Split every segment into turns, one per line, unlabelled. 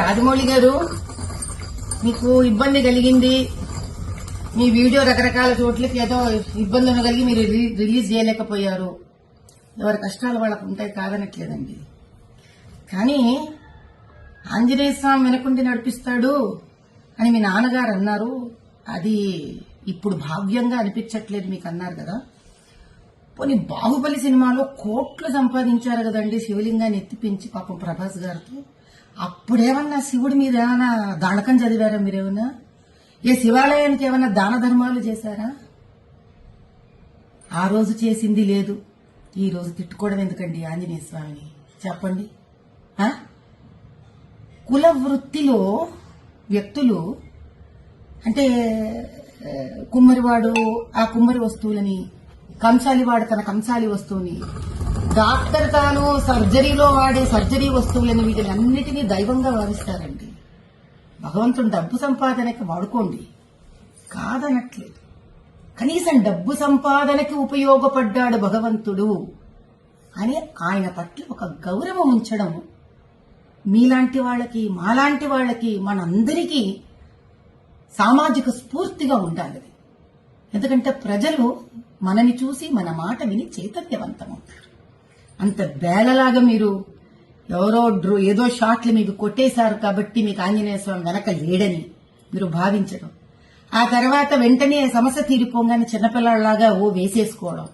రాజమౌళి గారు, మీకు ఇబ్బంది కలిగింది, మీ వీడియో రకరకాల చోట్లకి ఏదో ఇబ్బందులు కలిగి మీరు రిలీజ్ చేయలేకపోయారు. ఎవరి కష్టాలు వాళ్ళకు ఉంటాయి, కాదనట్లేదండి. కానీ ఆంజనేయ స్వామి వెనకుండి నడిపిస్తాడు అని మీ నాన్నగారు అన్నారు. అది ఇప్పుడు భావ్యంగా అనిపించట్లేదు మీకు అన్నారు కదా. పోనీ బాహుబలి సినిమాలో కోట్లు సంపాదించారు కదండి శివలింగాన్ని ఎత్తిపించి పాపం ప్రభాస్ గారితో. అప్పుడేమన్నా శివుడి మీద ఏమైనా దానకం చదివారా మీరేమన్నా? ఏ శివాలయానికి ఏమన్నా దాన ధర్మాలు చేశారా? ఆ రోజు చేసింది లేదు, ఈ రోజు తిట్టుకోవడం ఎందుకండి ఆంజనేయ స్వామిని చెప్పండి. కుల వృత్తిలో వ్యక్తులు అంటే కుమ్మరివాడు ఆ కుమ్మరి వస్తువులని, కంసాలివాడు తన కంసాలి వస్తువుని, డాక్టర్ తాను సర్జరీలో వాడే సర్జరీ వస్తువులని, వీటిలన్నిటినీ దైవంగా భావిస్తారండి. భగవంతుడు డబ్బు సంపాదనకి వాడుకోండి, కాదనట్లేదు. కనీసం డబ్బు సంపాదనకి ఉపయోగపడ్డాడు భగవంతుడు అని ఆయన పట్ల ఒక గౌరవం ఉంచడం మీలాంటి వాళ్ళకి, మాలాంటి వాళ్ళకి, మనందరికీ సామాజిక స్ఫూర్తిగా ఉండాలి. ఎందుకంటే ప్రజలు మనని చూసి మన మాట విని చైతన్యవంతమవుతారు. అంత బేలలాగా మీరు ఎవరో ఏదో షాట్లు మీకు కొట్టేశారు కాబట్టి మీకు ఆంజనేయ స్వామి వెనక లేడని మీరు భావించడం, ఆ తర్వాత వెంటనే సమస్య తీరిపోగానే చిన్నపిల్లలాగా వేసేసుకోవడం,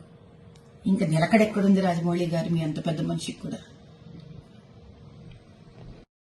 ఇంకా నిలకడెక్కడుంది రాజమౌళి గారు మీ అంత పెద్ద మనిషికి కూడా?